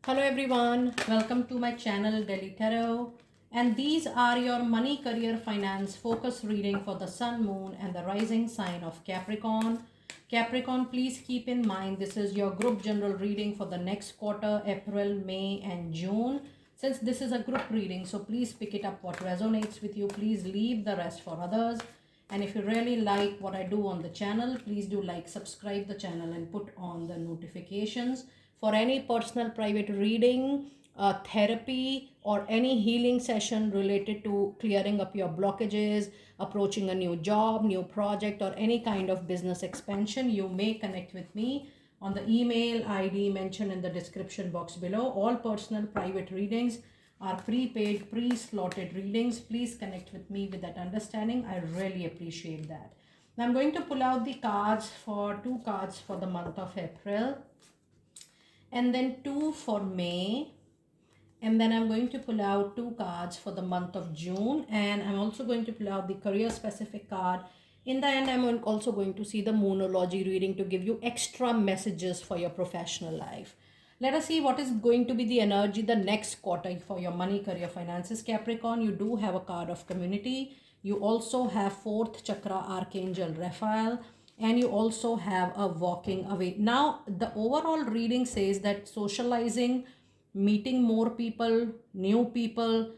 Hello everyone, welcome to my channel Delhi Tarot, and these are your money, career, finance focus reading for the sun, moon and the rising sign of Capricorn. Capricorn, please keep in mind this is your group general reading for the next quarter, April, May and June. Since this is a group reading, so please pick it up what resonates with you. Please leave the rest for others. And if you really like what I do on the channel, please do like, subscribe the channel and put on the notifications. For any personal private reading, therapy or any healing session related to clearing up your blockages, approaching a new job, new project or any kind of business expansion, you may connect with me on the email ID mentioned in the description box below. All personal private readings are prepaid, pre-slotted readings. Please connect with me with that understanding. I really appreciate that. Now I'm going to pull out the cards for two cards for the month of April and then two for May, and then I'm going to pull out two cards for the month of June, and I'm also going to pull out the career specific card. In the end, I'm also going to see the moonology reading to give you extra messages for your professional life. Let us see what is going to be the energy the next quarter for your money, career, finances. Capricorn, you do have a card of community. You also have fourth chakra archangel Raphael, and you also have a walking away. Now the overall reading says that socializing, meeting more people, new people,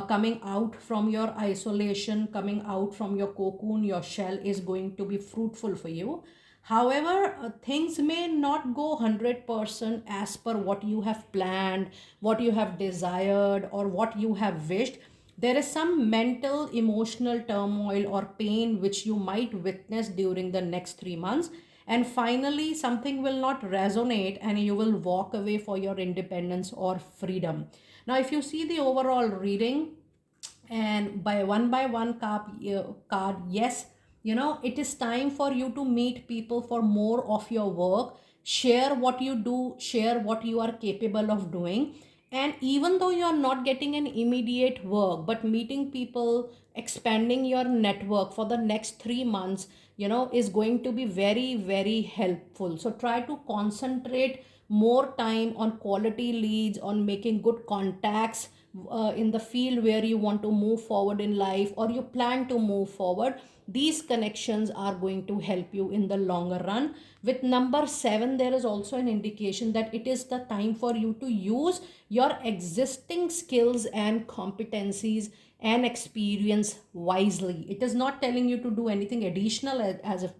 coming out from your isolation, coming out from your cocoon, your shell is going to be fruitful for you. However, things may not go 100% as per what you have planned, what you have desired or what you have wished. There is some mental, emotional turmoil or pain which you might witness during the next 3 months. And finally, something will not resonate and you will walk away for your independence or freedom. Now, if you see the overall reading, and by one card, yes, it is time for you to meet people for more of your work, share what you do, share what you are capable of doing. And even though you are not getting an immediate work, but meeting people, expanding your network for the next 3 months, is going to be very, very helpful. So try to concentrate more time on quality leads, on making good contacts in the field where you want to move forward in life or you plan to move forward. These connections are going to help you in the longer run. With number 7, there is also an indication that it is the time for you to use your existing skills and competencies and experience wisely. It is not telling you to do anything additional as of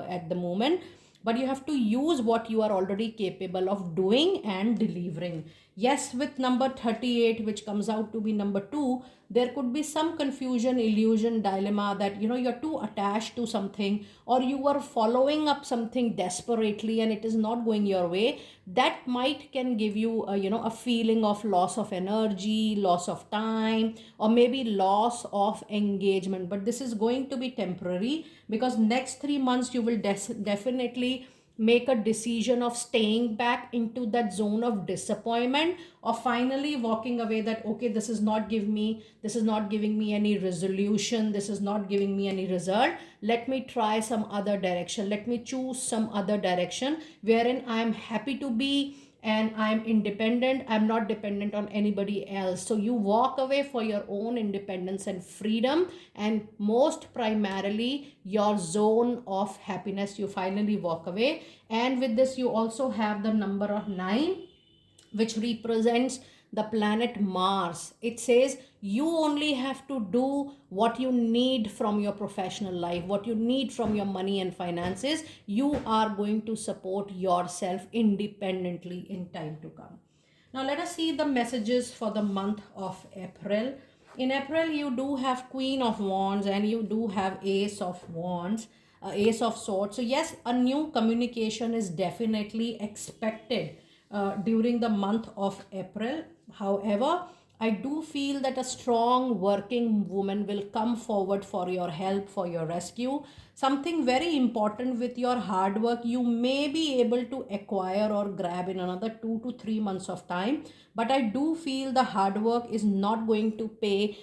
at the moment, but you have to use what you are already capable of doing and delivering. Yes, with number 38, which comes out to be number 2, there could be some confusion, illusion, dilemma that you're too attached to something or you are following up something desperately and it is not going your way. That might can give you a feeling of loss of energy, loss of time, or maybe loss of engagement. But this is going to be temporary because next 3 months you will definitely make a decision of staying back into that zone of disappointment or finally walking away that okay, this is not giving me any resolution, this is not giving me any result, let me try some other direction, let me choose some other direction wherein I am happy to be and I'm independent, I'm not dependent on anybody else. So you walk away for your own independence and freedom, and most primarily your zone of happiness, you finally walk away. And with this you also have the number of 9, which represents the planet Mars. It says you only have to do what you need from your professional life, what you need from your money and finances. You are going to support yourself independently in time to come. Now let us see the messages for the month of April. In April, you do have Queen of Wands and you do have Ace of Wands, Ace of Swords. So yes, a new communication is definitely expected during the month of April. However, I do feel that a strong working woman will come forward for your help, for your rescue. Something very important with your hard work, you may be able to acquire or grab in another 2 to 3 months of time. But I do feel the hard work is not going to pay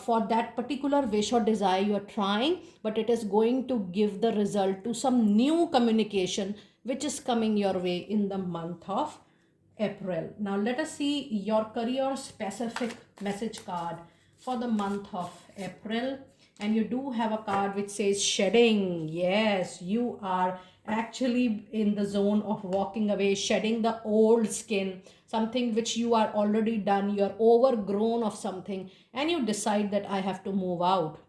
for that particular wish or desire you are trying, but it is going to give the result to some new communication which is coming your way in the month of April. Now let us see your career specific message card for the month of April. And you do have a card which says shedding. Yes, you are actually in the zone of walking away, shedding the old skin, something which you are already done. You're overgrown of something and you decide that I have to move out.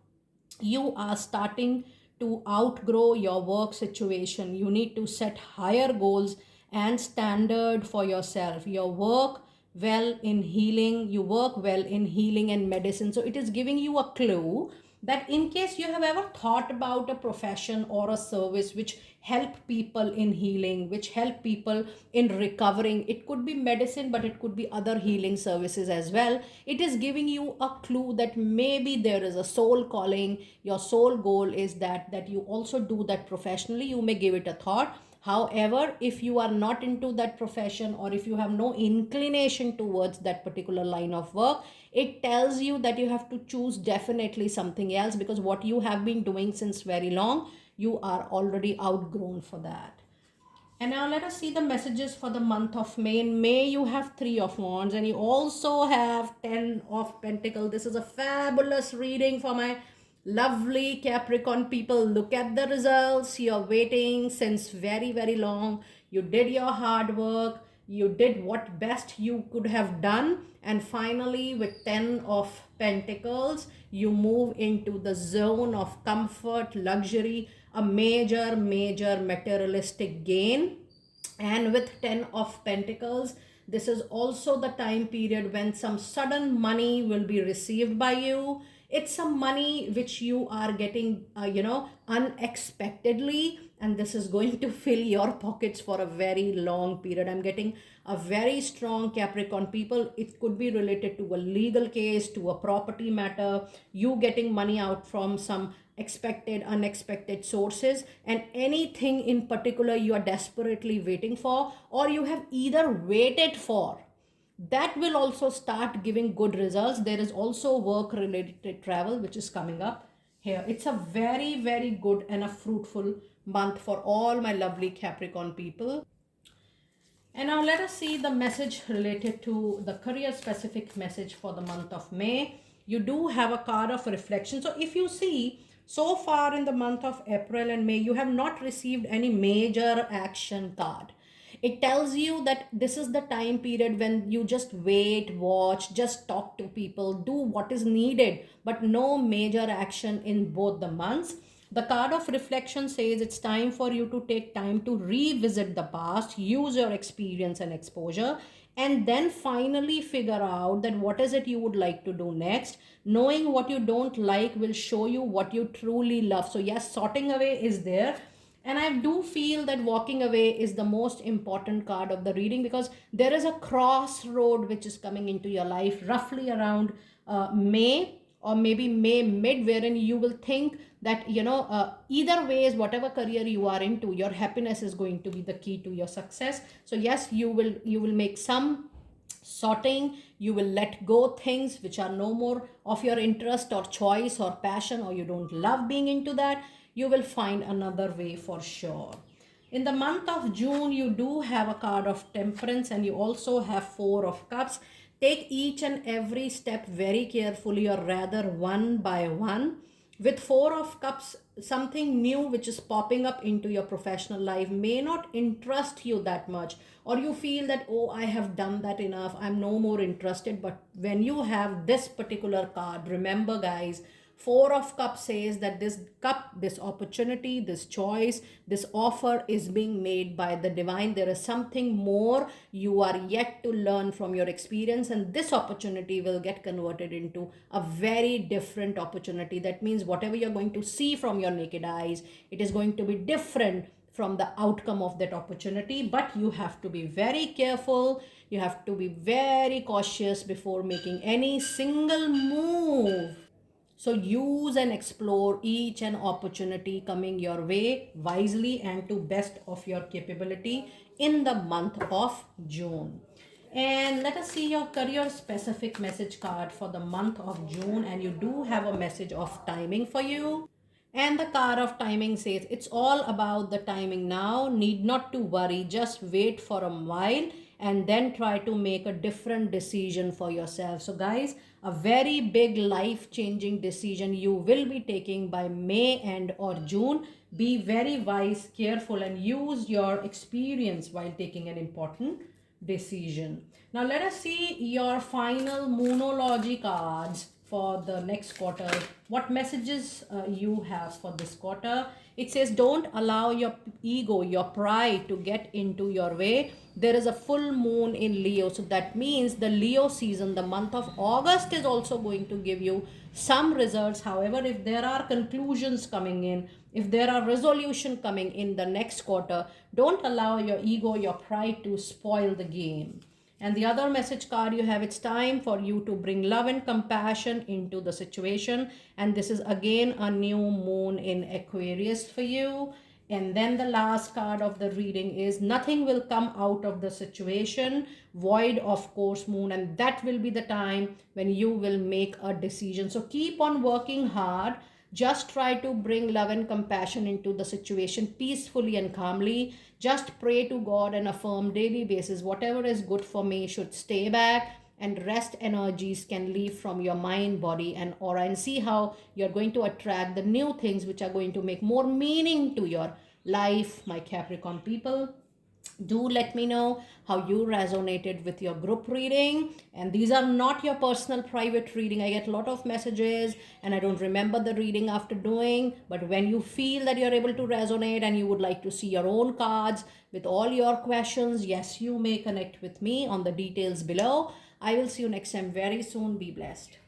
You are starting to outgrow your work situation. You need to set higher goals and standard for yourself. Your work well in healing, you work well in healing and medicine. So it is giving you a clue that in case you have ever thought about a profession or a service which help people in healing, which help people in recovering, it could be medicine but it could be other healing services as well. It is giving you a clue that maybe there is a soul calling. Your soul goal is that you also do that professionally. You may give it a thought. However, if you are not into that profession or if you have no inclination towards that particular line of work, it tells you that you have to choose definitely something else, because what you have been doing since very long, you are already outgrown for that. And now let us see the messages for the month of May. In May, you have Three of Wands and you also have Ten of Pentacles. This is a fabulous reading for my lovely Capricorn people. Look at the results. You're waiting since very, very long. You did your hard work. You did what best you could have done. And finally, with Ten of Pentacles, you move into the zone of comfort, luxury, a major materialistic gain. And with Ten of Pentacles, this is also the time period when some sudden money will be received by you. It's some money which you are getting unexpectedly, and this is going to fill your pockets for a very long period. I'm getting a very strong Capricorn people. It could be related to a legal case, to a property matter, you getting money out from some expected, unexpected sources, and anything in particular you are desperately waiting for, or you have either waited for, that will also start giving good results. There is also work related travel which is coming up here. It's a very good and a fruitful month for all my lovely Capricorn people. And now let us see the message related to the career specific message for the month of May. You do have a card of reflection. So if you see, so far in the month of April and May, you have not received any major action card. It tells you that this is the time period when you just wait, watch, just talk to people, do what is needed, but no major action in both the months. The card of reflection says it's time for you to take time to revisit the past, use your experience and exposure, and then finally figure out that what is it you would like to do next. Knowing what you don't like will show you what you truly love. So yes, sorting away is there. And I do feel that walking away is the most important card of the reading, because there is a crossroad which is coming into your life roughly around May or maybe May mid, wherein you will think that either ways, whatever career you are into, your happiness is going to be the key to your success. So yes, you will make some sorting. You will let go things which are no more of your interest or choice or passion, or you don't love being into that. You will find another way for sure. In the month of June, you do have a card of Temperance and you also have Four of Cups. Take each and every step very carefully, or rather one by one. With Four of Cups, something new which is popping up into your professional life may not interest you that much, or you feel that, oh, I have done that enough, I'm no more interested. But when you have this particular card, remember guys, Four of Cups says that this cup, this opportunity, this choice, this offer is being made by the divine. There is something more you are yet to learn from your experience, and this opportunity will get converted into a very different opportunity. That means whatever you're going to see from your naked eyes, it is going to be different from the outcome of that opportunity. But you have to be very careful. You have to be very cautious before making any single move. So use and explore each and opportunity coming your way wisely and to best of your capability in the month of June. And let us see your career specific message card for the month of June. And you do have a message of timing for you. And the card of timing says it's all about the timing now. Need not to worry. Just wait for a while and then try to make a different decision for yourself. So guys, a very big life changing decision you will be taking by May end or June. Be very wise, careful, and use your experience while taking an important decision. Now let us see your final moonology cards for the next quarter. What messages you have for this quarter? It says, don't allow your ego, your pride to get into your way. There is a full moon in Leo. So that means the Leo season, the month of August, is also going to give you some results. However, if there are conclusions coming in, if there are resolution coming in the next quarter, don't allow your ego, your pride to spoil the game. And the other message card you have, it's time for you to bring love and compassion into the situation. And this is again a new moon in Aquarius for you. And then the last card of the reading is nothing will come out of the situation void of course moon, and that will be the time when you will make a decision. So keep on working hard. Just try to bring love and compassion into the situation peacefully and calmly. Just pray to God and affirm daily basis, whatever is good for me should stay back, and rest energies can leave from your mind, body, and aura, and see how you're going to attract the new things which are going to make more meaning to your life, my Capricorn people. Do let me know how you resonated with your group reading. And these are not your personal private reading. I get a lot of messages and I don't remember the reading after doing. But when you feel that you're able to resonate and you would like to see your own cards with all your questions, yes, you may connect with me on the details below. I will see you next time very soon. Be blessed.